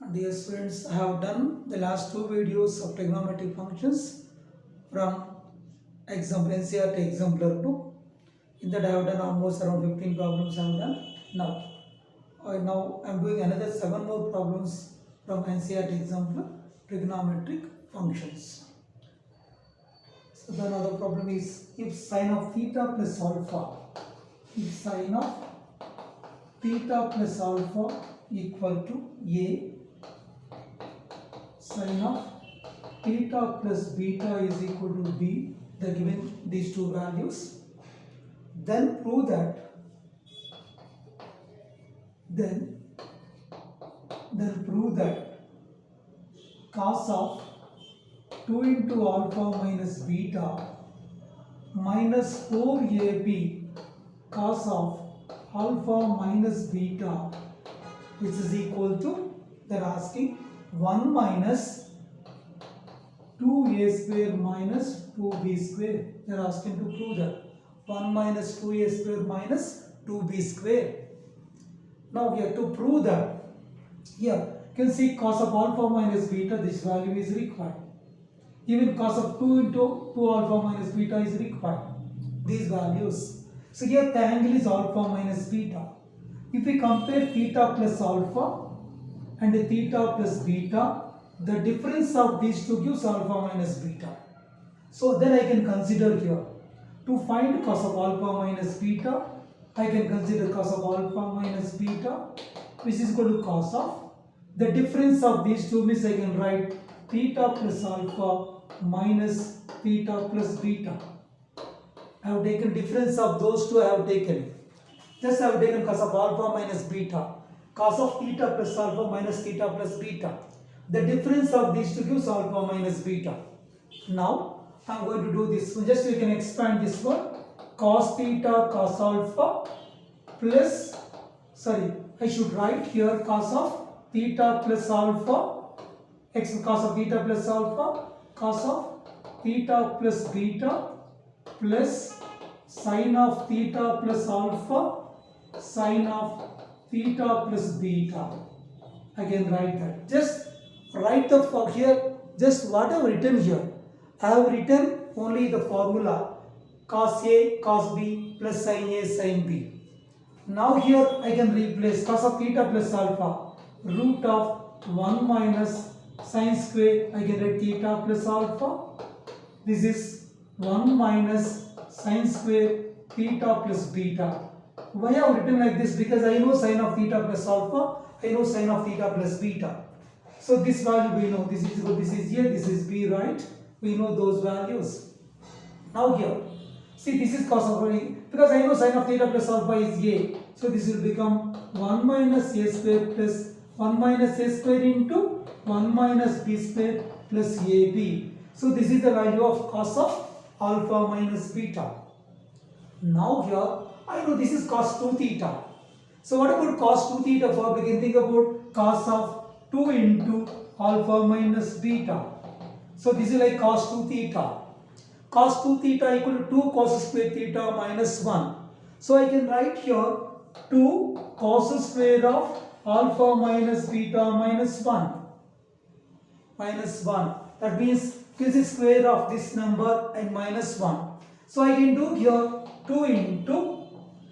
Dear students, I have done the last two videos of trigonometric functions from example NCERT exemplar 2. In that I have done almost around 15 problems I have done. Now I am doing another 7 more problems from NCERT exemplar trigonometric functions. So the another problem is if sine of theta plus alpha, if sine of theta plus alpha equal to A, sine of theta plus beta is equal to B, they are given these two values, then prove that cos of 2 into alpha minus beta minus 4ab cos of alpha minus beta, which is equal to, they are asking 1 minus 2a square minus 2b square. They are asking to prove that 1 minus 2a square minus 2b square. Now we have to prove that here you can see cos of alpha minus beta, this value is required. Even cos of 2 into 2 alpha minus beta is required, these values. So here the angle is alpha minus beta. If we compare theta plus alpha and theta plus beta, the difference of these two gives alpha minus beta. So then I can consider here to find cos of alpha minus beta, I can consider cos of alpha minus beta, which is equal to cos of the difference of these two, means I can write theta plus alpha minus theta plus beta. I have taken difference of those two, I have taken. Just I have taken cos of alpha minus beta. Cos of theta plus alpha minus theta plus beta. The difference of these two gives alpha minus beta. Now I am going to do this. So just we can expand this one. Cos theta cos alpha plus, I should write here cos of theta plus alpha, cos of theta plus alpha, cos of theta plus beta plus sine of theta plus alpha, sine of theta plus beta. I can write that. Just write the here, just what I have written here. I have written only the formula cos A, cos B plus sin A, sin B. Now here I can replace cos of theta plus alpha, root of 1 minus sin square, I can write theta plus alpha. This is 1 minus sin square theta plus beta. Why I have written like this? Because I know sin of theta plus alpha, I know sin of theta plus beta. So this value we know, this is here, this is B, right? We know those values. Now here, see this is cos of A, because I know sin of theta plus alpha is A. So this will become 1 minus A square plus 1 minus A square into 1 minus B square plus AB. So this is the value of cos of alpha minus beta. Now here, I know this is cos 2 theta. So what about cos 2 theta for? We can think about cos of 2 into alpha minus beta. So this is like cos 2 theta. Cos 2 theta equal to 2 cos square theta minus 1. So I can write here 2 cos square of alpha minus beta minus 1. Minus 1. That means this is square of this number and minus 1. So I can do here 2 into,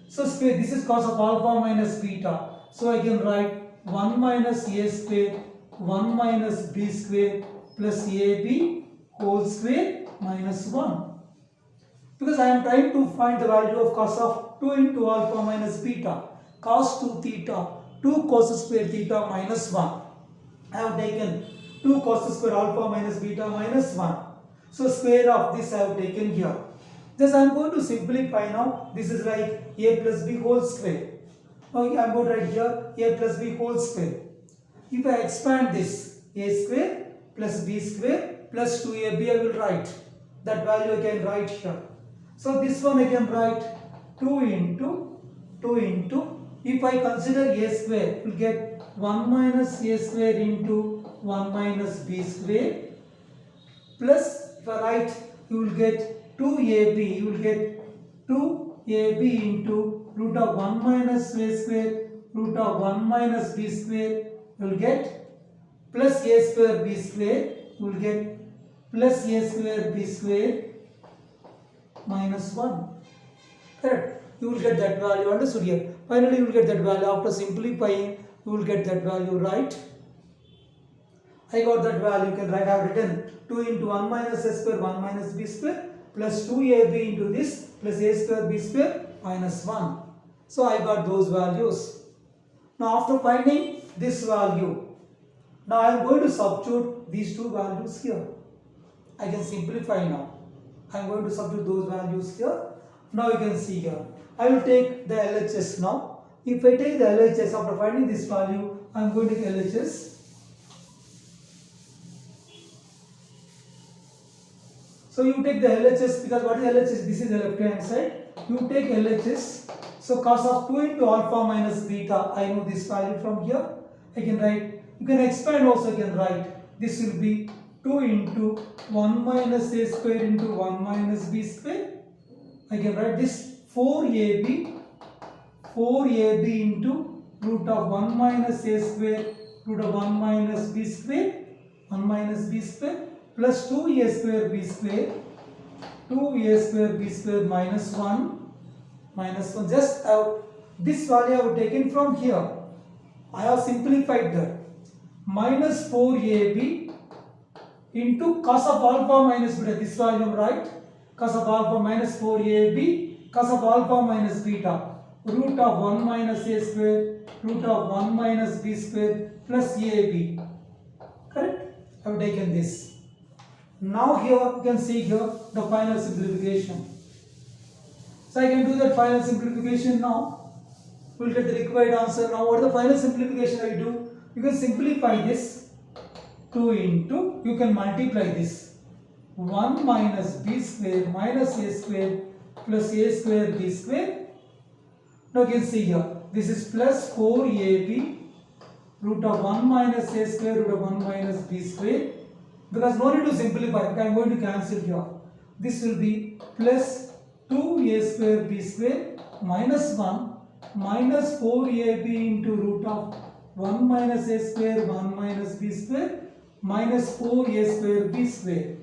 so square, this is cos of alpha minus beta. So I can write 1 minus A square, 1 minus B square plus AB whole square minus 1. Because I am trying to find the value of cos of 2 into alpha minus beta. Cos 2 theta, 2 cos square theta minus 1. I have taken 2 cos square alpha minus beta minus 1. So square of this I have taken here. Just I am going to simplify now. This is like A plus B whole square. Now I am going to write here A plus B whole square. If I expand this, A square plus B square plus 2AB I will write. That value I can write here. So this one I can write 2 into, if I consider A square, you will get 1 minus A square into 1 minus B square plus, if I write, you will get 2AB, you will get 2AB into root of 1 minus A square, root of 1 minus B square, you will get plus a square b square, you will get plus a square b square minus 1. Correct? You will get that value. Understood here? Finally, you will get that value. After simplifying, you will get that value, right? I got that value. You can write, I have written 2 into 1 minus a square, 1 minus b square, plus 2ab into this, plus a square b square minus 1. So I got those values. Now after finding this value, now I am going to substitute these two values here. I can simplify now. I am going to substitute those values here. Now you can see here. I will take the LHS now. If I take the LHS after finding this value, I am going to take LHS. So you take the LHS, because what is LHS? This is the left hand side. You take LHS. So cos of 2 into alpha minus beta, I know this value from here. I can write, you can expand also, you can write, this will be 2 into 1 minus a square into 1 minus b square. I can write this 4ab into root of 1 minus a square root of 1 minus b square, 1 minus b square plus 2a square b square, 2a square b square minus 1. Just this value I have taken from here. I have simplified that. Minus 4ab into cos of alpha minus beta. This value, right? Cos of alpha minus 4ab, cos of alpha minus beta. Root of 1 minus a square, root of 1 minus b square plus ab. Correct? I have taken this. Now here you can see here the final simplification. So I can do that final simplification now. We will get the required answer. Now what is the final simplification I do? You can simplify this. 2 into, you can multiply this. 1 minus b square minus a square plus a square b square. Now you can see here. This is plus 4ab root of 1 minus a square root of 1 minus b square. Because no need to simplify, I am going to cancel here. This will be plus 2a square b square minus 1 minus 4ab into root of 1 minus a square 1 minus b square minus 4a square b square.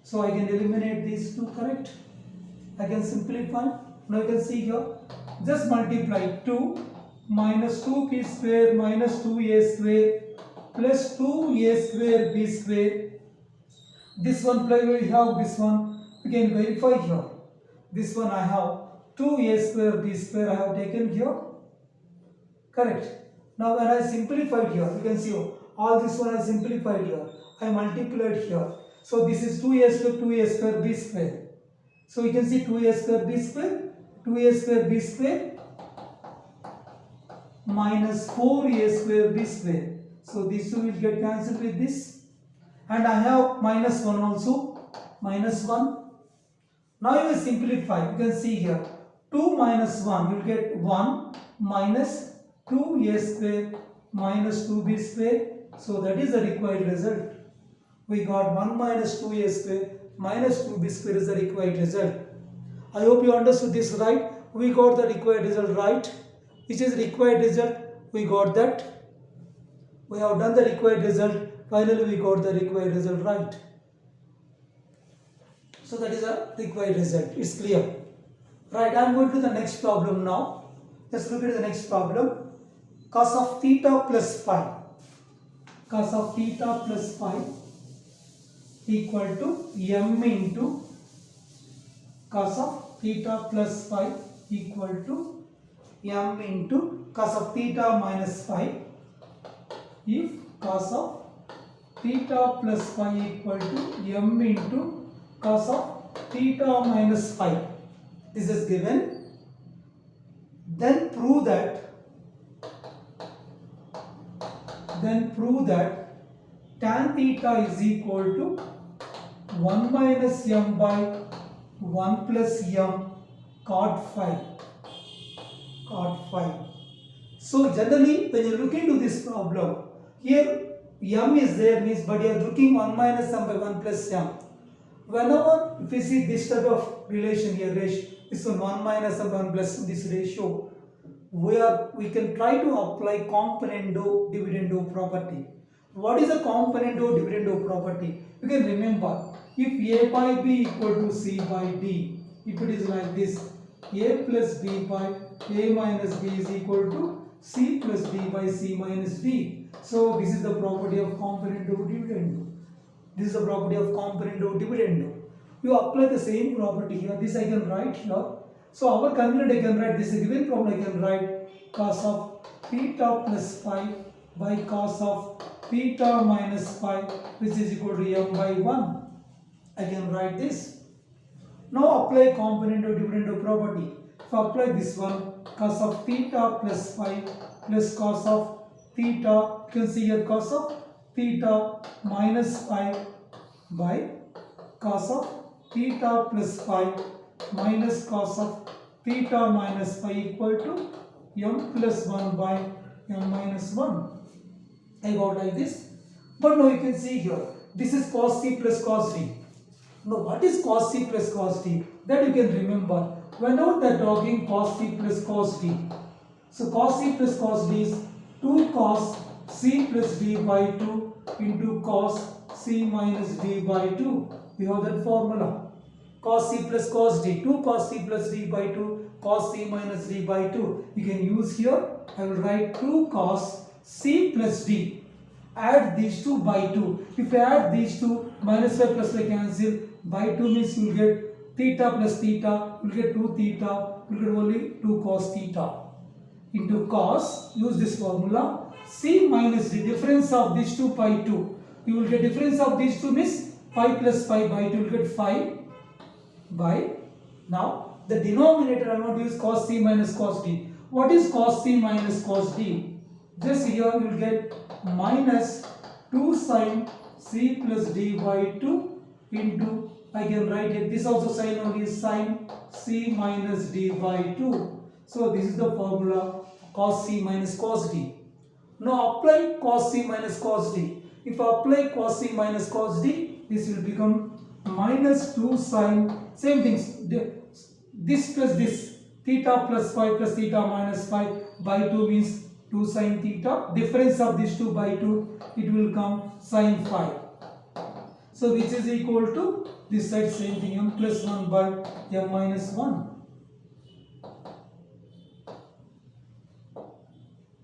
So I can eliminate these two, correct? I can simplify. Now you can see here. Just multiply 2 minus 2b square minus 2a square plus 2a square b square. This one we have this one. We can verify here. This one I have 2a square b square I have taken here. Correct. Now when I simplified here, you can see all this one I simplified here. I multiplied here. So this is 2a square b square. So you can see 2a square b square, 2a square b square minus 4a square b square. So these two will get cancelled with this. And I have minus 1 also. Minus 1. Now you will simplify. You can see here. 2 minus 1. You will get 1 minus 2a square minus 2b square. So that is the required result. We got 1 minus 2a square minus 2b square is the required result. I hope you understood this right. We got the required result right. Which is required result. We got that. We have done the required result. Finally, we got the required result right. So that is a required result. It's clear. Right, I am going to the next problem now. Let's look at the next problem. Cos of theta plus phi. Cos of theta plus phi equal to m into cos of theta plus phi equal to m into cos of theta minus phi. If cos of theta plus phi equal to m into cos of theta minus phi. This is given. Then prove that tan theta is equal to 1 minus m by 1 plus m cot phi. So generally when you look into this problem, here m is there means, but you are looking 1 minus m by 1 plus m. Whenever if you see this type of relation here, this one 1 minus m by 1 plus this ratio, we can try to apply componendo dividendo property. What is the componendo dividendo property? You can remember, if A by B equal to C by D, if it is like this, A plus B by A minus B is equal to C plus D by C minus D. So this is the property of componendo dividendo. This is the property of componendo dividendo. You apply the same property here. This I can write here. So our convenient I can write this given problem. I can write cos of theta plus phi by cos of theta minus phi, which is equal to m by 1. I can write this. Now apply componendo dividendo property. If I apply this one, cos of theta plus phi plus cos of theta, you can see here cos of theta minus phi by cos of theta plus phi minus cos of theta minus phi equal to m plus 1 by m minus 1. I got like this. But now you can see here, this is cos C plus cos D. Now what is cos C plus cos D? That you can remember. Whenever they are talking cos C plus cos D. So cos C plus cos D is 2 cos C plus D by 2 into cos C minus D by 2. We have that formula. Cos C plus cos D. 2 cos C plus D by 2 cos C minus D by 2. You can use here. I will write 2 cos C plus D. Add these two by 2. If you add these two, minus 5 plus 5 cancel. By 2 means you will get theta plus theta. You will get 2 theta. You will get only 2 cos theta. Into cos, use this formula. C minus D, difference of these two by 2. You will get difference of these two means 5 plus 5 by 2. You will get 5 by. Now, the denominator I want to use cos C minus cos D. What is cos C minus cos D? Just here you will get minus 2 sin C plus D by 2 into, I can write it, this also sign only sin C minus D by 2. So this is the formula cos C minus cos D. Now apply cos C minus cos D. If I apply cos C minus cos D, this will become minus 2 sin, same things, this plus this, theta plus 5 plus theta minus 5 by 2 means 2 sin theta, difference of these 2 by 2, it will come sin 5. So which is equal to this side same thing, m plus 1 by m minus 1.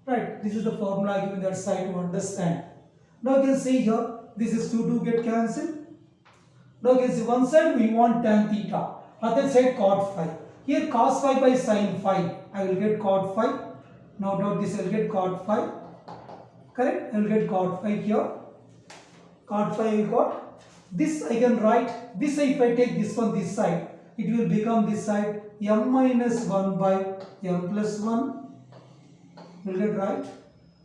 Right, this is the formula given that side to understand. Now you can see here, this is 2 get cancelled. Now you can see one side we want tan theta, other side cot phi. Here cos phi by sin phi, I will get cot phi. No doubt this I will get cot phi. Correct? I will get cot phi here. Cot phi I got. This I can write. This if I take this one this side, it will become this side m minus 1 by m plus 1. You will get right.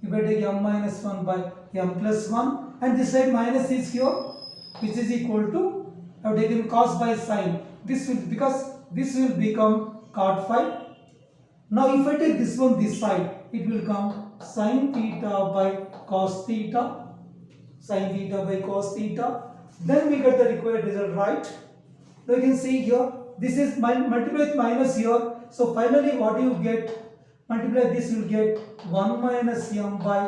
If I take m minus 1 by m plus 1 and this side minus is here, which is equal to, I have taken cos by sin. This will, because this will become cot phi. Now if I take this one this side, it will come sin theta by cos theta. Sin theta by cos theta. Then we get the required result, right? Now you can see here, this is multiply with minus here. So finally what you get, multiply this, you will get 1 minus m by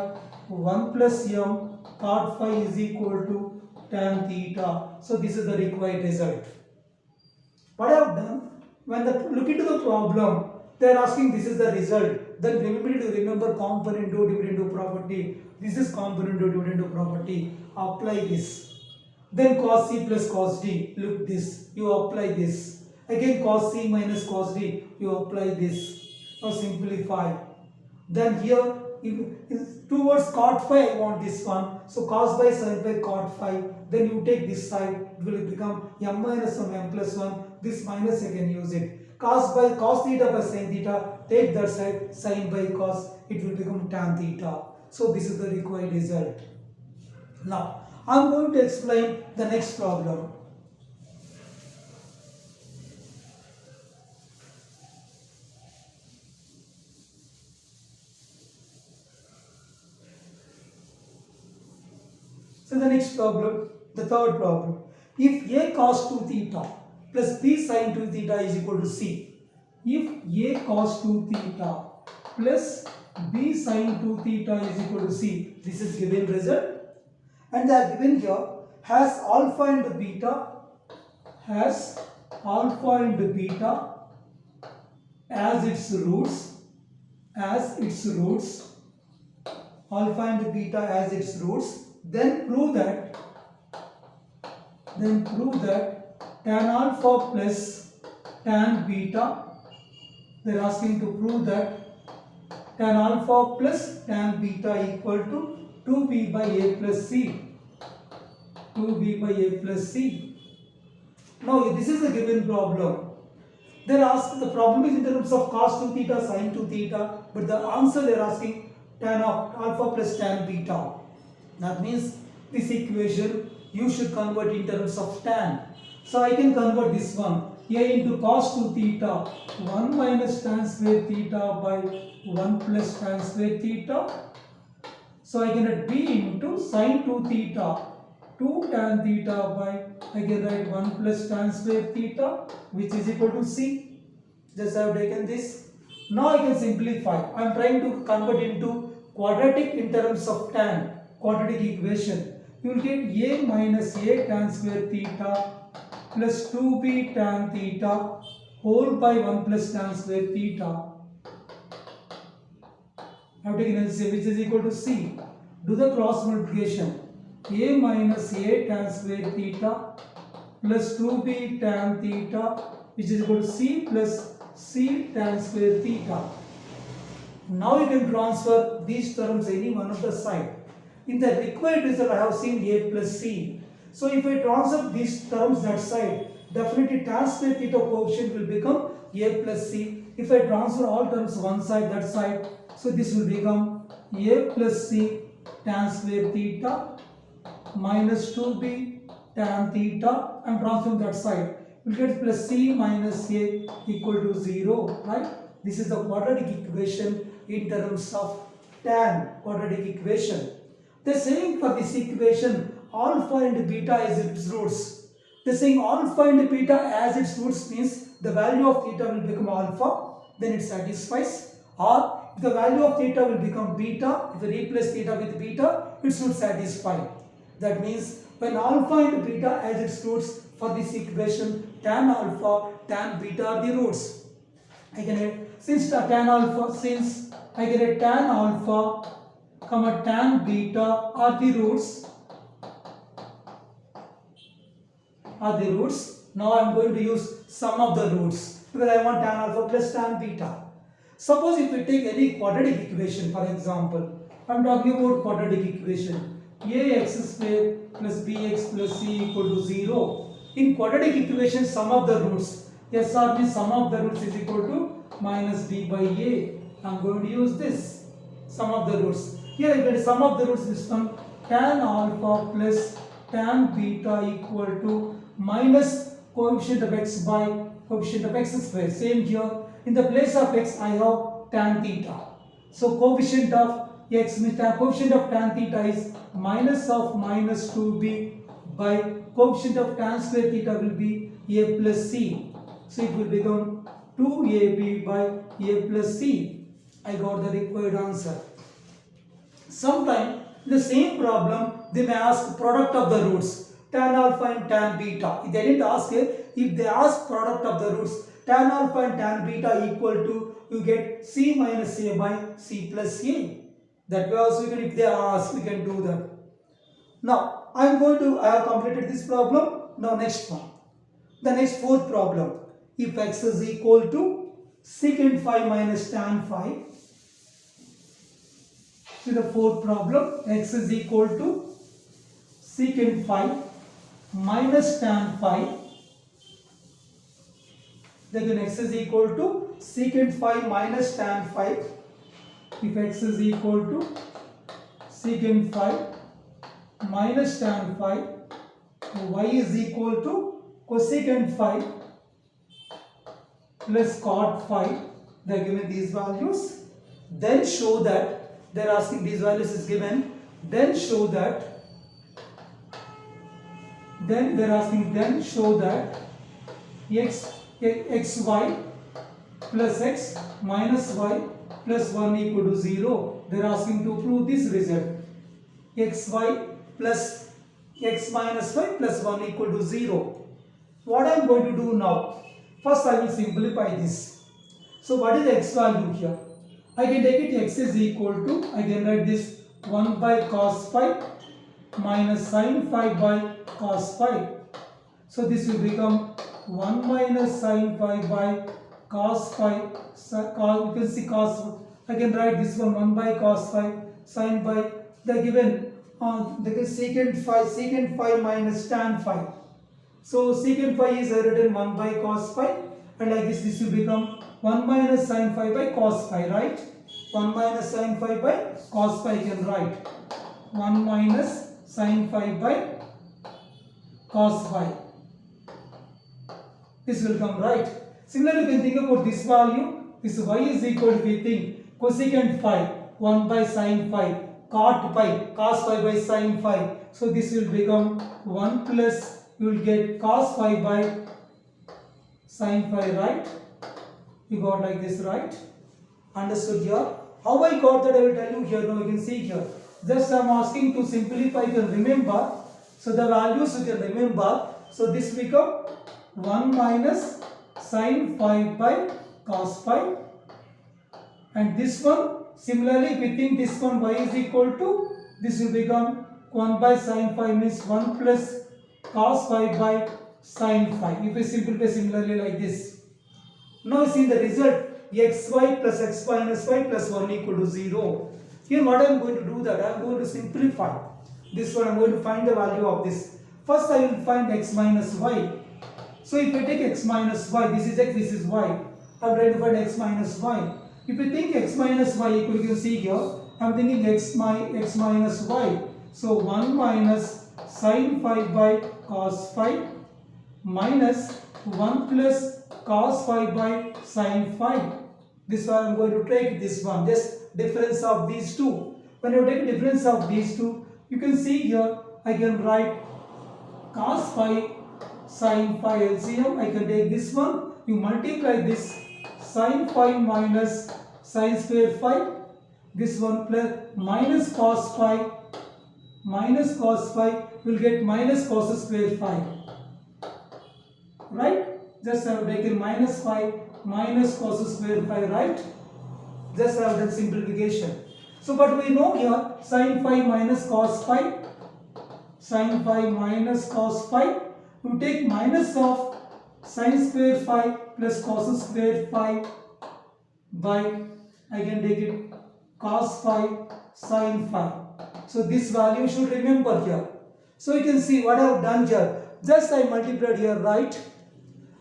1 plus m cot phi is equal to tan theta. So this is the required result. What I have done, when they look into the problem, they are asking this is the result. Then remember componendo dividendo property. This is componendo dividendo property. Apply this. Then cos C plus cos D. Look this. You apply this. Again cos C minus cos D. You apply this. Now simplify. Then here towards cot phi I want this one. So cos by sin by cot phi. Then you take this side. It will become m minus 1 m plus 1. This minus I can use it. Cos by cos theta by sin theta, take that side, sin by cos, it will become tan theta. So this is the required result. Now I am going to explain the next problem. So the next problem, the third problem. If a cos 2 theta plus b sin 2 theta is equal to c. If a cos 2 theta plus b sin 2 theta is equal to c. This is given result. and they are given here has alpha and beta, has alpha and beta as its roots, alpha and beta as its roots, then prove that tan alpha plus tan beta, they are asking to prove that tan alpha plus tan beta equal to 2b by a plus c, 2b by a plus c. Now this is a given problem. They are asking, the problem is in terms of cos 2 theta, sin 2 theta, but the answer they are asking tan of alpha plus tan beta. That means this equation you should convert in terms of tan. So I can convert this one, a into cos 2 theta 1 minus tan square theta by 1 plus tan square theta. So I can write b into sin 2 theta 2 tan theta by, I can write 1 plus tan square theta, which is equal to c. Just I have taken this. Now I can simplify. I am trying to convert into quadratic in terms of tan, quadratic equation. You will get a minus a tan square theta plus 2b tan theta whole by 1 plus tan square theta. I have taken LCM, which is equal to c. Do the cross multiplication. A minus a tan square theta plus 2b tan theta, which is equal to c plus c tan square theta. Now you can transfer these terms any one of the side. In the required result I have seen a plus c. So if I transfer these terms that side, definitely tan square theta coefficient will become a plus c. If I transfer all terms one side, that side, so this will become a plus c tan square theta minus 2b tan theta, and transform that side. We will get plus c minus a equal to 0, right? This is the quadratic equation in terms of tan, quadratic equation. They are saying for this equation alpha and beta as its roots. They are saying alpha and beta as its roots means the value of theta will become alpha, then it satisfies. Or if the value of theta will become beta, if we replace theta with beta, it should satisfy. That means when alpha and beta as its roots for this equation, tan alpha, tan beta are the roots. I can get, since tan alpha, since I get a tan alpha, comma tan beta are the roots. Now I am going to use sum of the roots because I want tan alpha plus tan beta. Suppose if we take any quadratic equation, for example, I am talking about quadratic equation. Ax square plus bx plus c equal to 0. In quadratic equation, sum of the roots. SR means sum of the roots is equal to minus b by a. I am going to use this sum of the roots. Here I get sum of the roots, this one tan alpha plus tan beta equal to minus coefficient of x by coefficient of x square. Same here. In the place of x, I have tan theta. So coefficient of x means coefficient of tan theta is minus of minus 2b by coefficient of tan square theta will be a plus c. So it will become 2ab by a plus c. I got the required answer. Sometime in the same problem they may ask product of the roots, tan alpha and tan beta. If they didn't ask it, if they ask product of the roots, tan alpha and tan beta equal to, you get c minus a by c plus a. That way also if they ask, we can do that. Now I have completed this problem. Now next one. The next fourth problem. If x is equal to secant phi minus tan phi. So the fourth problem, x is equal to secant phi minus tan phi. Then x is equal to secant phi minus tan phi. If x is equal to secant phi minus tan phi, y is equal to cosecant phi plus cot phi. They are given these values. Then show that they are asking these values is given. Then show that. Then they are asking. Then show that xy plus x minus y plus 1 equal to 0. They are asking to prove this result. Xy plus x minus 5 plus 1 equal to 0. What I am going to do now? First I will simplify this. So what is the x value here? I can take it x is equal to, I can write this 1 by cos phi minus sin phi by cos phi. So this will become 1 minus sin phi by cos phi. You can see cos, I can write this one 1 by cos phi sin phi. They given secant phi minus tan phi. So secant phi is written 1 by cos phi, and like this will become 1 minus sin phi by cos phi, right? 1 minus sin phi by cos phi I can write 1 minus sin phi by cos phi. This will come, right? Similarly, you can think about this value. This y is equal to, we think, cosecant phi 1 by sin phi, cot phi, cos phi by sin phi. So this will become 1 plus, you will get cos phi by sin phi, right? You got like this, right? Understood here? How I got that I will tell you here. Now you can see here. Just I am asking to simplify, you can remember. So the values you can remember. So this become 1 minus sin phi by cos phi. And this one, similarly, if we think this one y is equal to, this will become 1 by sin phi means 1 plus cos phi by sin phi. If we simplify similarly like this. Now see the result, xy plus x minus y plus 1 equal to 0. Here what I am going to do that, I am going to simplify. This one I am going to find the value of this. First I will find x minus y. So if I take x minus y, this is x, this is y. I am trying to find x minus y. If you think x minus y equal, you can see here, I am thinking x minus y. So 1 minus sin phi by cos phi minus 1 plus cos phi by sin phi. This one I am going to take this one, just difference of these two. When you take difference of these two, you can see here, I can write cos phi sin phi LCM. I can take this one, you multiply this sin phi minus sin square phi, this one plus minus cos phi will get minus cos square phi, right? Just I have taken minus phi minus cos square phi, right? Just I have done simplification. So but we know here sin phi minus cos phi, we take minus of sin square phi plus cos square phi by, I can take it cos phi sin phi. So this value you should remember here. So you can see what I have done here. Just I multiplied here, right?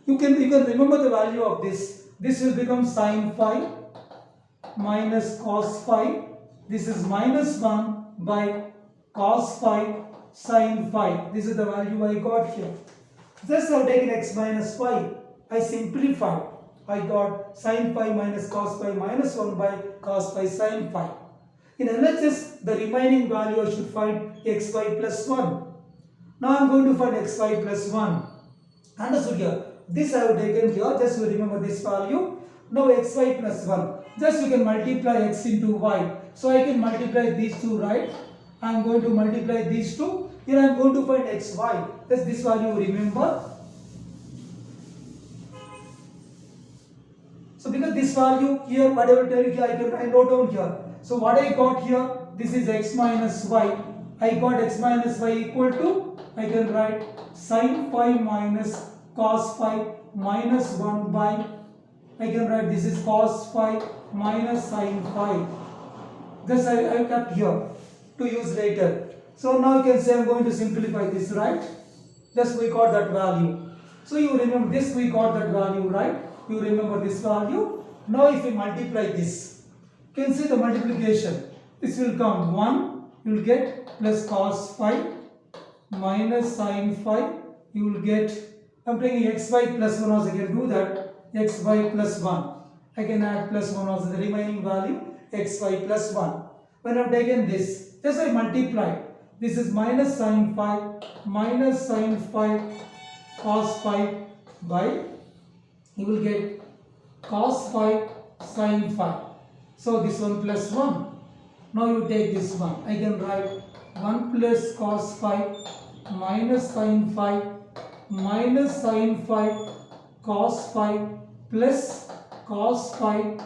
You can remember the value of this. This will become sin phi minus cos phi. This is minus 1 by cos phi sin phi. This is the value I got here. Just I have taken x minus y. I simplified. I got sin phi minus cos phi minus 1 by cos phi sin phi. In LHS, the remaining value I should find xy plus 1. Now I am going to find xy plus 1. Understood here? This I have taken here. Just you remember this value. Now xy plus 1. Just you can multiply x into y. So I can multiply these two, right? I am going to multiply these two. Here I am going to find xy. Just this value remember. So because this value here, whatever tell you here, I wrote down here. So what I got here, this is x minus y. I got x minus y equal to, I can write sin phi minus cos phi minus 1 by, I can write this is cos phi minus sin phi. This I kept here to use later. So now you can say I am going to simplify this, right? Just we got that value. So you remember this, we got that value, right? You remember this value. Now if we multiply this, you can see the multiplication. This will come 1, you will get plus cos phi minus sin phi. You will get, I am taking xy plus 1 also, I can do that. Xy plus 1. I can add plus 1 also, the remaining value xy plus 1. When I have taken this, just I multiply. This is minus sin phi cos phi by, you will get cos phi sin phi. So this one plus 1. Now you take this one. I can write 1 plus cos phi minus sin phi minus sin phi cos phi plus cos phi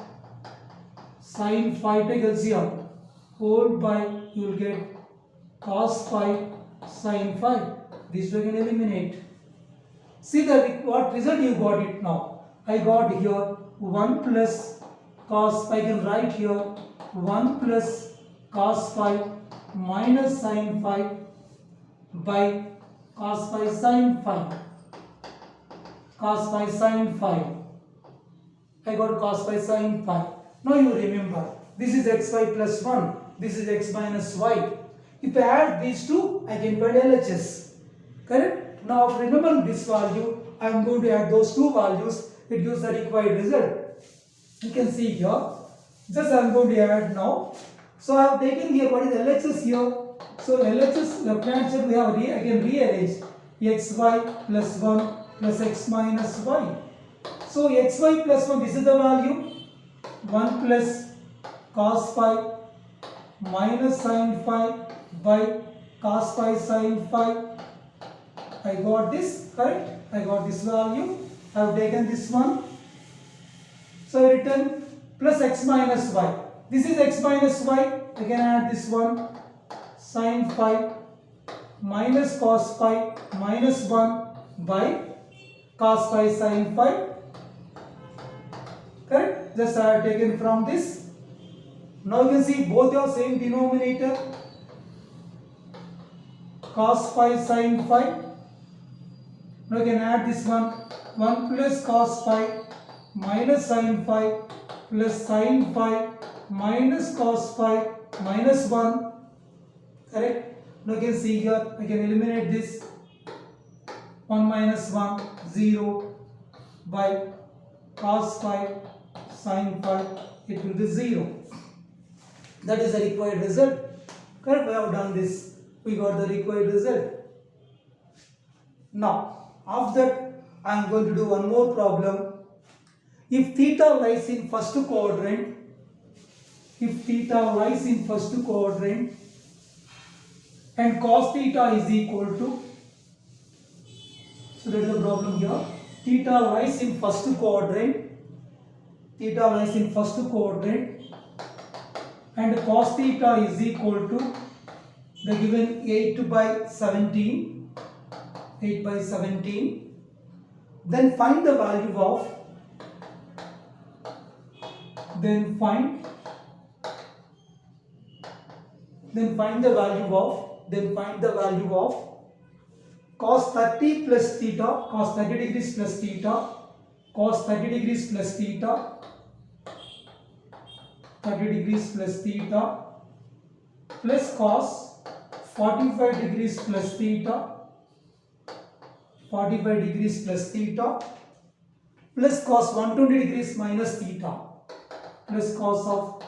sin phi, take LCM, whole by you will get cos phi sin phi. This we can eliminate. See that what result you got it now. I got here 1 plus cos phi. I can write here 1 plus cos phi minus sin phi by cos phi sin phi. Cos phi sin phi. I got cos phi sin phi. Now you remember, this is xy plus 1, this is x minus y. If I add these two, I can find LHS. Correct? Now after remembering this value, I am going to add those two values. It gives the required result. You can see here. Just I am going to add now. So I have taken here what is LHS here. So LHS left hand side we have again rearranged xy plus 1 plus x minus y. So xy plus 1, this is the value. 1 plus cos phi minus sin phi by cos phi sin phi. I got this, correct? I got this value. I have taken this one. So I written plus x minus y. This is x minus y. I can add this one. Sin phi minus cos phi minus 1 by cos phi sin phi. Correct? Just I have taken from this. Now you can see both are same denominator. Cos phi sin phi. Now you can add this one. 1 plus cos phi minus sin phi plus sin phi minus cos phi minus 1. Correct? Now you can see here, I can eliminate this. 1 minus 1, 0 by cos phi sin phi, it will be 0. That is the required result. Correct? We have done this. We got the required result. Now, after that, I am going to do one more problem. If theta lies in first quadrant, and cos theta is equal to, so that is the problem here. Theta lies in first quadrant, and cos theta is equal to the given 8 by 17. Then find the value of cos 30 plus theta, cos 30 degrees plus theta, cos 30 degrees plus theta, 30 degrees plus theta, plus cos 45 degrees plus theta, 45 degrees plus theta, plus cos 120 degrees minus theta, plus cos of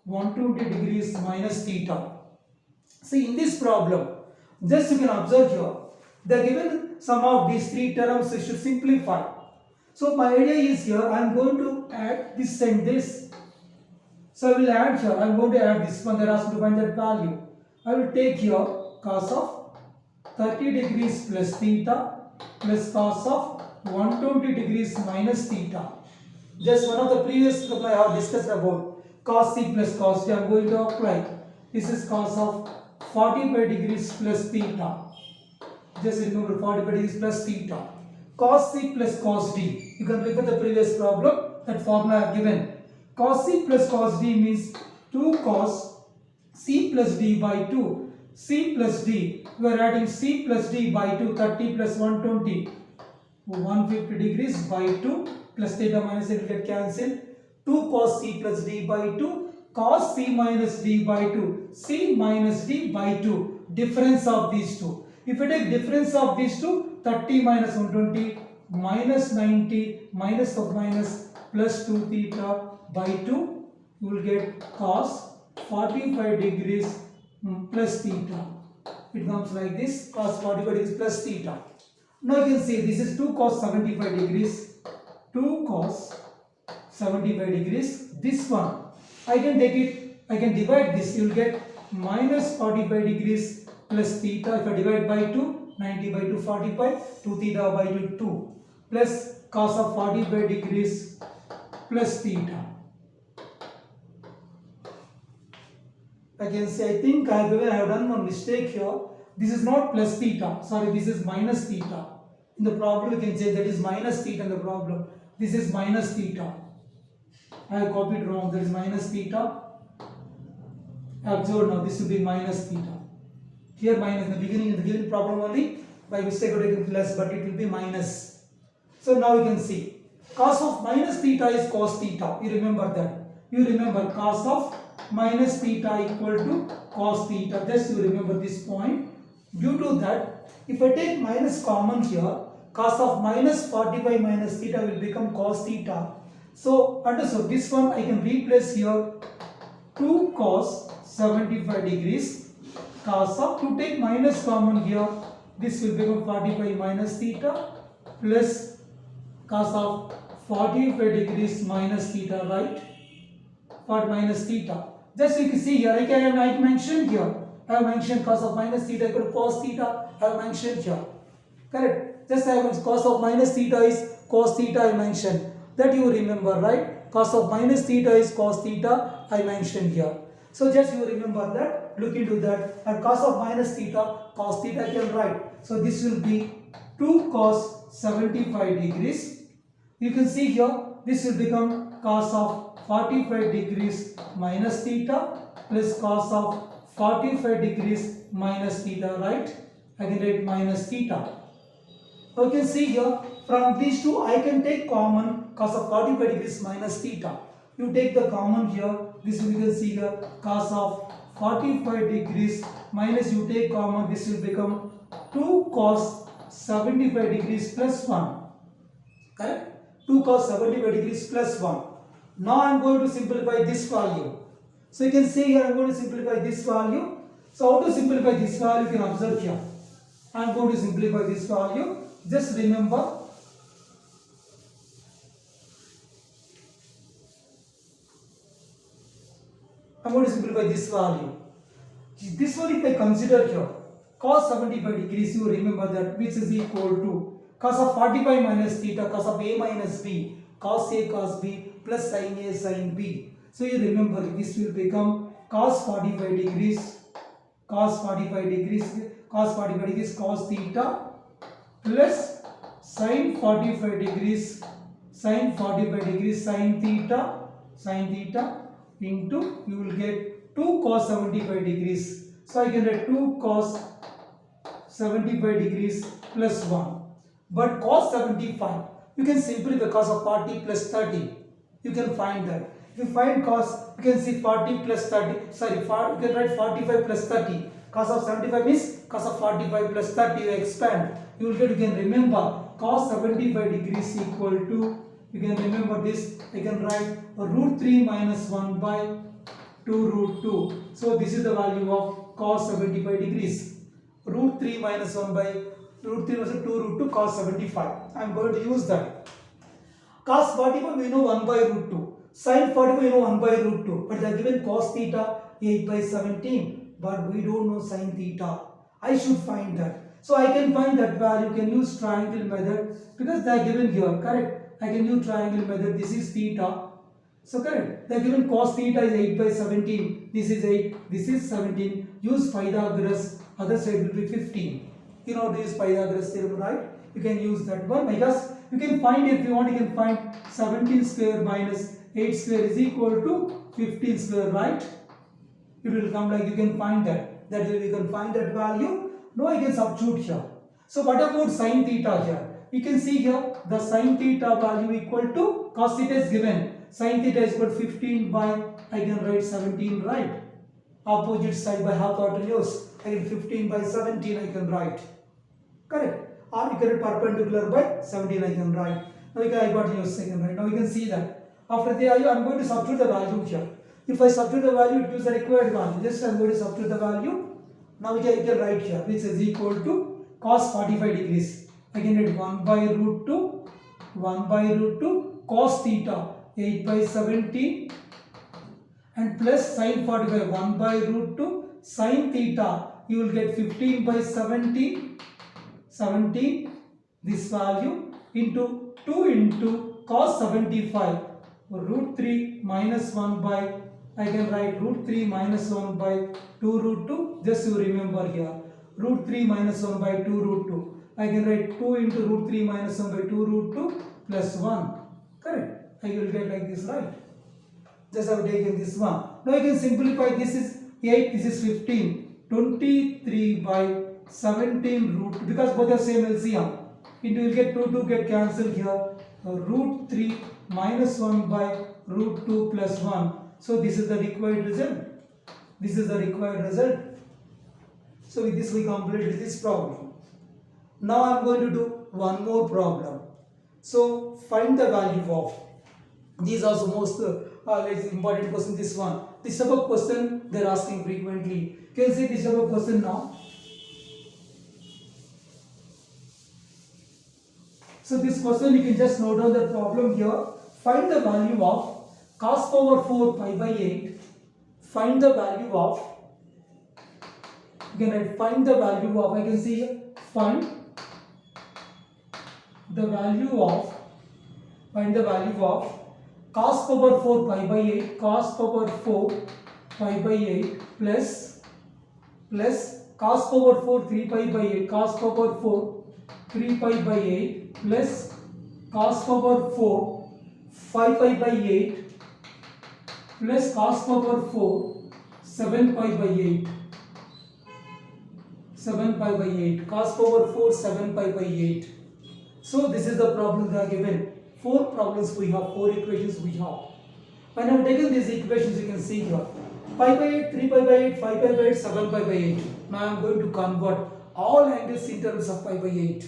120 degrees minus theta. See, in this problem, just you can observe here, the given sum of these three terms should simplify. So my idea is here, I am going to add this and this. So I will add here, I am going to add this one, there has to find that value. I will take here cos of 30 degrees plus theta plus cos of 120 degrees minus theta. Just one of the previous problem I have discussed about cos C plus cos D. I am going to apply. This is cos of 45 degrees plus theta. Just remember 45 degrees plus theta. Cos C plus cos D. You can refer the previous problem. That formula I have given. Cos C plus cos D means 2 cos C plus D by 2. C plus D. We are adding C plus D by 2. 30 plus 120. 150 degrees by 2 plus theta minus it will get cancelled. 2 cos C plus D by 2. Cos C minus D by 2. C minus D by 2. Difference of these two. If you take difference of these two, 30 minus 120 minus 90 minus of minus plus 2 theta by 2, you will get cos 45 degrees plus theta. It comes like this, cos 45 degrees plus theta. Now you can see this is 2 cos 75 degrees. 2 cos 75 degrees. This one, I can take it, I can divide this, you will get minus 45 degrees plus theta. If I divide by 2, 90 by 2, 45, 2 theta by 2 plus cos of 45 degrees plus theta. I can say, I think I have done one mistake here. This is not plus theta. Sorry, this is minus theta. In the problem, you can say that is minus theta in the problem. This is minus theta. I have copied wrong. That is minus theta. Observe now. This will be minus theta. Here minus in the beginning, in the given problem only. By mistake, I would have plus, but it will be minus. So now you can see cos of minus theta is cos theta. You remember that. You remember cos of minus theta equal to cos theta. Just you remember this point. Due to that, if I take minus common here, cos of minus 45 minus theta will become cos theta. So understood. This one I can replace here 2 cos 75 degrees. Cos of, to take minus common here, this will become 45 minus theta plus cos of 45 degrees minus theta, right? For minus theta. Just you can see here, I mentioned here. I have mentioned cos of minus theta equal to cos theta. I have mentioned here. Correct? Just I have cos of minus theta is cos theta. I mentioned that you remember, right? Cos of minus theta is cos theta. I mentioned here. So just you remember that. Look into that. And cos of minus theta, cos theta I can write. So this will be 2 cos 75 degrees. You can see here. This will become cos of 45 degrees minus theta plus cos of 45 degrees minus theta, right? I can write minus theta. So you can see here, from these two I can take common cos of 45 degrees minus theta. You take the common here, this will, you can see here, cos of 45 degrees minus you take common, this will become 2 cos 75 degrees plus 1. Correct? 2 cos 75 degrees plus 1. Now I am going to simplify this value. So you can see here I am going to simplify this value. So how to simplify this value you can observe here. I am going to simplify this value. Just remember I am going to simplify this value. This one if I consider here cos 75 degrees, you remember that, which is equal to cos of 45 minus theta, cos of a minus b, cos a cos b plus sin a sin b. So you remember this will become cos 45 degrees, cos 45 degrees, cos 45 degrees cos theta plus sin 45 degrees, sin 45 degrees sin theta into, you will get 2 cos 75 degrees. So I can write 2 cos 75 degrees plus 1. But cos 75, you can simplify cos of 40 plus 30. You can find that. If you find cos, you can see 40 plus 30. Sorry, you can write 45 plus 30. Cos of 75 is cos of 45 plus 30. You expand. You will get, you can remember cos 75 degrees equal to, you can remember this, you can write root 3 minus 1 by 2 root 2. So this is the value of cos 75 degrees. Root 3 minus 1 by root 3 minus 2 root 2 cos 75. I am going to use that. Cos 45 we know 1 by root 2. Sin 45 we know 1 by root 2. But they are given cos theta 8 by 17. But we don't know sin theta. I should find that. So I can find that value. Can use triangle method because they are given here. Correct? I can use triangle method. This is theta. So correct. They are given cos theta is 8 by 17. This is 8. This is 17. Use Pythagoras. Other side will be 15. You know this Pythagoras theorem, right? You can use that one because you can find, if you want, you can find 17 square minus 8 square is equal to 15 square, right? It will come like, you can find that. That way you can find that value. Now I can substitute here. So what about sin theta here? You can see here the sin theta value equal to cos theta is given. Sin theta is equal to 15 by, I can write 17, right? Opposite side by hypotenuse. I can 15 by 17 I can write. Correct? Or you can write perpendicular by 17 I can write. Now I got your second, right? Now you can see that. After the I am going to substitute the value here. If I substitute the value, it gives the required value. Just I am going to substitute the value. Now you can write here, which is equal to cos 45 degrees. I can write 1 by root 2 cos theta 8 by 17 and plus sin 45 1 by root 2 sin theta, you will get 15 by 17 this value into 2 into cos 75 root 3 minus 1 by, I can write root 3 minus 1 by 2 root 2, just you remember here, root 3 minus 1 by 2 root 2. I can write 2 into root 3 minus 1 by 2 root 2 plus 1. Correct? I will get like this, right? Just I have taken this one. Now I can simplify. This is 8, this is 15. 23 by 17 root 2, because both are same LCM. Into you will get 2 get cancelled here. Root 3 minus 1 by root 2 plus 1. So this is the required result. This is the required result. So with this we completed this problem. Now I am going to do one more problem. So find the value of, these are the most important question, this one. This type of question they are asking frequently. Can you see this type of question now? So this question you can just note down the problem here. Find the value of cos power 4 pi by 8. Find the value of, you can write find the value of, I can see here, find the value of cos power 4 pi by 8, cos power 4 pi by 8 plus cos power 4 3 pi by 8, cos power 4 3 pi by 8 plus cos power 4 5 pi by 8 plus cos power 4 7 pi by 8. 7 pi by 8, cos power 4 7 pi by 8. So this is the problem they are given. 4 problems we have, 4 equations we have. When I have taken these equations, you can see here, pi by 8, 3 pi by 8, 5 pi by 8, 7 pi by 8. Now I am going to convert all angles in terms of pi by 8.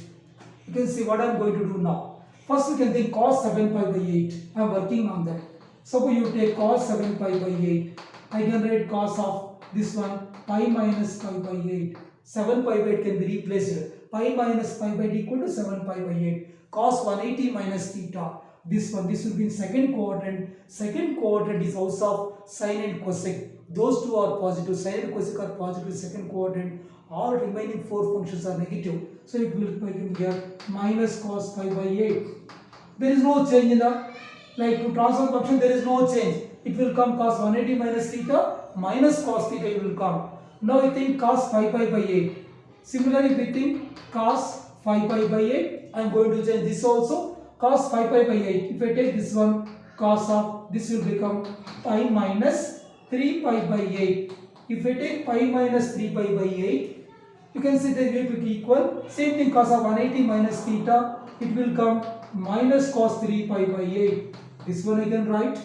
You can see what I am going to do now. First you can think cos 7 pi by 8. I am working on that. Suppose you take cos 7 pi by 8. I can write cos of this one pi minus pi by 8. 7 pi by 8 can be replaced. Pi minus pi by 8 equal to 7 pi by 8. Cos 180 minus theta. This will be in second quadrant. Second quadrant is also of sine and cosec. Those two are positive. Sine and cosec are positive in second quadrant. All remaining 4 functions are negative. So it will become here minus cos pi by 8. There is no change in the, like to transform function, there is no change. It will come cos 180 minus theta minus cos theta it will come. Now we think cos 5 pi by 8. Similarly we think cos 5 pi by 8. I am going to change this also. Cos 5 pi by 8. If I take this one, cos of this will become pi minus 3 pi by 8. If I take pi minus 3 pi by 8, you can see that it will be equal. Same thing, cos of 180 minus theta, it will come minus cos 3 pi by 8. This one I can write.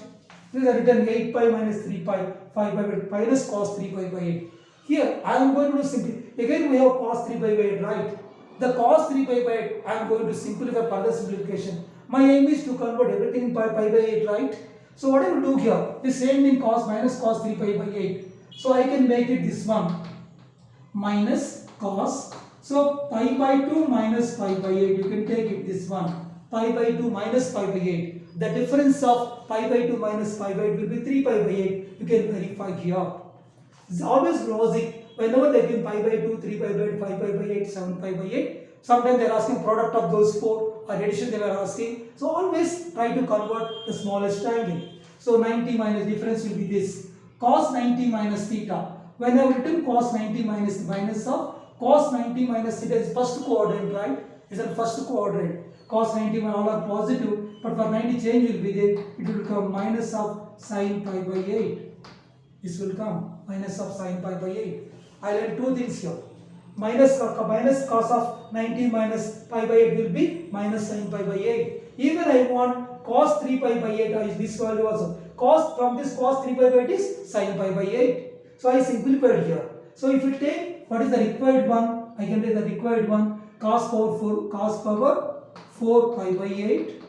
This is written 8 pi minus 3 pi, 5 pi minus cos 3 pi by 8. Here I am going to simply, again we have cos 3 pi by 8, right? The cos 3 pi by 8, I am going to simplify further simplification. My aim is to convert everything in pi by 8, right? So what I will do here, the same thing cos minus cos 3 pi by 8. So I can make it this one minus cos. So pi by 2 minus pi by 8, you can take it this one. Pi by 2 minus pi by 8. The difference of pi by 2 minus pi by 8 will be 3 pi by 8. You can verify here. It's always logic. Whenever they give pi by 2, 3 pi by 8, 5 pi by 8, 7 pi by 8, sometimes they are asking product of those 4 or addition they were asking. So always try to convert the smallest angle. So 90 minus difference will be this. Cos 90 minus theta. When I have written cos 90 minus of cos 90 minus theta is first quadrant, right? Is a first quadrant. Cos 90 all are positive, but for 90 change will be there. It will become minus of sin pi by 8. This will come minus of sin pi by 8. I learned two things here. Minus cos of 90 minus pi by 8 will be minus sin pi by 8. Even I want cos 3 pi by 8 is this value also. Cos from this cos 3 pi by 8 is sin pi by 8. So I simplified here. So if you take what is the required one, I can take the required one cos power 4 pi by 8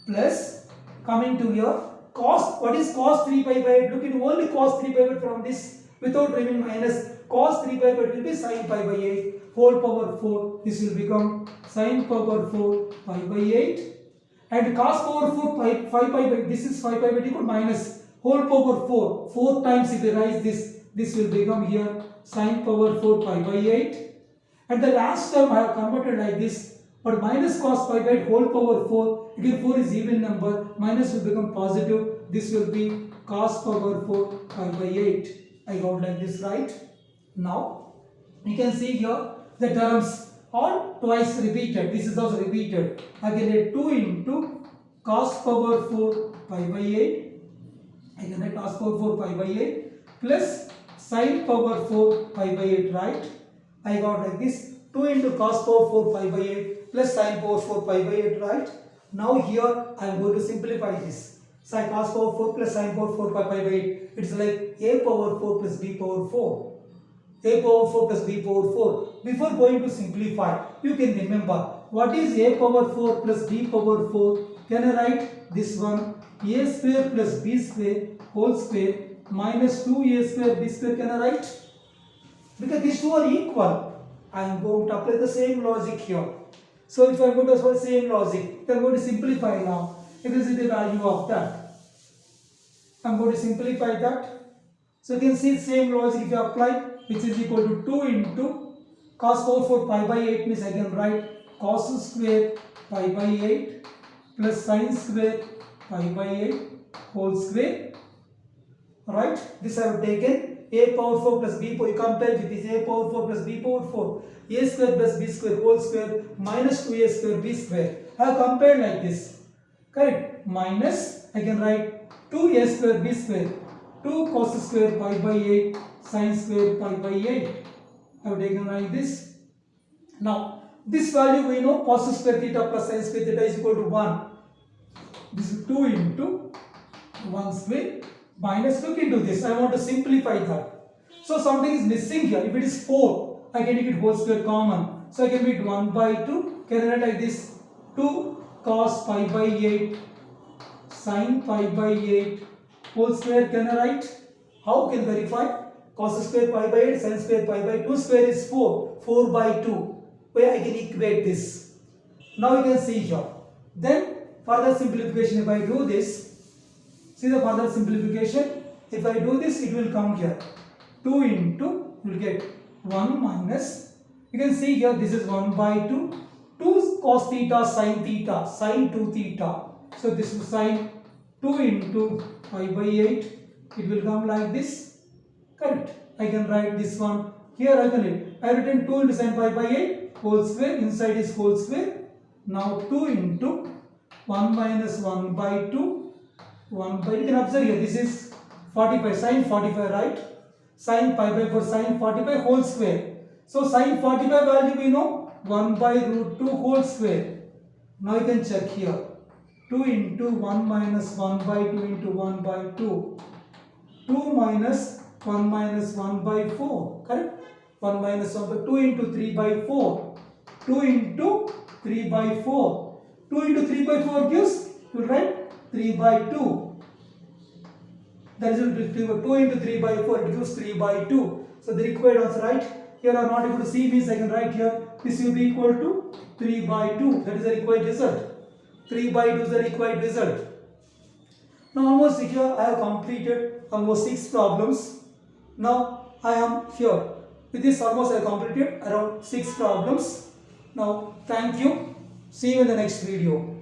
plus coming to here cos, what is cos 3 pi by 8? Look at only cos 3 pi by 8 from this without remaining minus. Cos 3 pi by 8 will be sin pi by 8 whole power 4. This will become sin power 4 pi by 8. And cos power 4 5 pi by, this is 5 pi by 8 equal minus whole power 4. 4 times if I raise this this will become here sine power 4 pi by 8. And the last term I have converted like this, but minus cos pi by 8 whole power 4, again 4 is even number, minus will become positive, this will be cos power 4 pi by 8. I got like this, right? Now, you can see here the terms are twice repeated, this is also repeated. Again let 2 into cos power 4 pi by 8, again let cos power 4 pi by 8 plus sin power 4 pi by 8, right? I got like this 2 into cos power 4 pi by 8 plus sin power 4 pi by 8, right? Now here I am going to simplify this. Sin cos power 4 plus sin power 4 pi by 8. It's like a power 4 plus b power 4. A power 4 plus b power 4. Before going to simplify, you can remember what is a power 4 plus b power 4. Can I write this one? A square plus b square whole square minus 2a square b square. Can I write? Because these two are equal. I am going to apply the same logic here. So if I am going to apply the same logic, then I am going to simplify now. If this is the value of that, I am going to simplify that. So you can see the same logic if you apply, which is equal to 2 into cos power 4 pi by 8 means I can write cos square pi by 8 plus sin square pi by 8 whole square. Right? This I have taken a power 4 plus b power, you compare with this a power 4 plus b power 4, a square plus b square whole square minus 2a square b square. I have compared like this, correct? Minus, I can write 2a square b square, 2 cos square pi by 8 sin square pi by 8. I have taken like this. Now, this value we know cos square theta plus sin square theta is equal to 1. This is 2 into 1 square minus, look into this, I want to simplify that. So something is missing here. If it is 4, I can take it whole square common. So I can make 1 by 2, can I write like this, 2 cos pi by 8 sin pi by 8 whole square. Can I write? How can verify? Cos square pi by 8 sin square pi by 2 square is 4, 4 by 2, where I can equate this. Now you can see here. Then further simplification, if I do this, see the further simplification, if I do this, it will come here. 2 into, you will get 1 minus, you can see here this is 1 by 2, 2 cos theta sin theta, sin 2 theta. So this is sin 2 into pi by 8, it will come like this, correct? I can write this one, here I can write, I have written 2 into sin pi by 8, whole square, inside is whole square. Now 2 into 1 minus 1 by 2, 1 by, you can observe here, this is 45, sin 45, right? Sin pi by 4, sin 45 whole square. So sin 45 value we know, 1 by root 2 whole square. Now you can check here, 2 into 1 minus 1 by 2 into 1 by 2. 2 minus 1 minus 1 by 4, correct? 1 minus 1 by 2 into 3 by 4. 2 into 3 by 4. 2 into 3 by 4 gives, you write 3 by 2. That is 2 into 3 by 4, it gives 3 by 2. So the required answer, right? Here I am not able to see, means I can write here, this will be equal to 3 by 2. That is the required result. 3 by 2 is the required result. Now almost here I have completed almost 6 problems. Now I am here. With this almost I have completed around 6 problems. Now thank you. See you in the next video.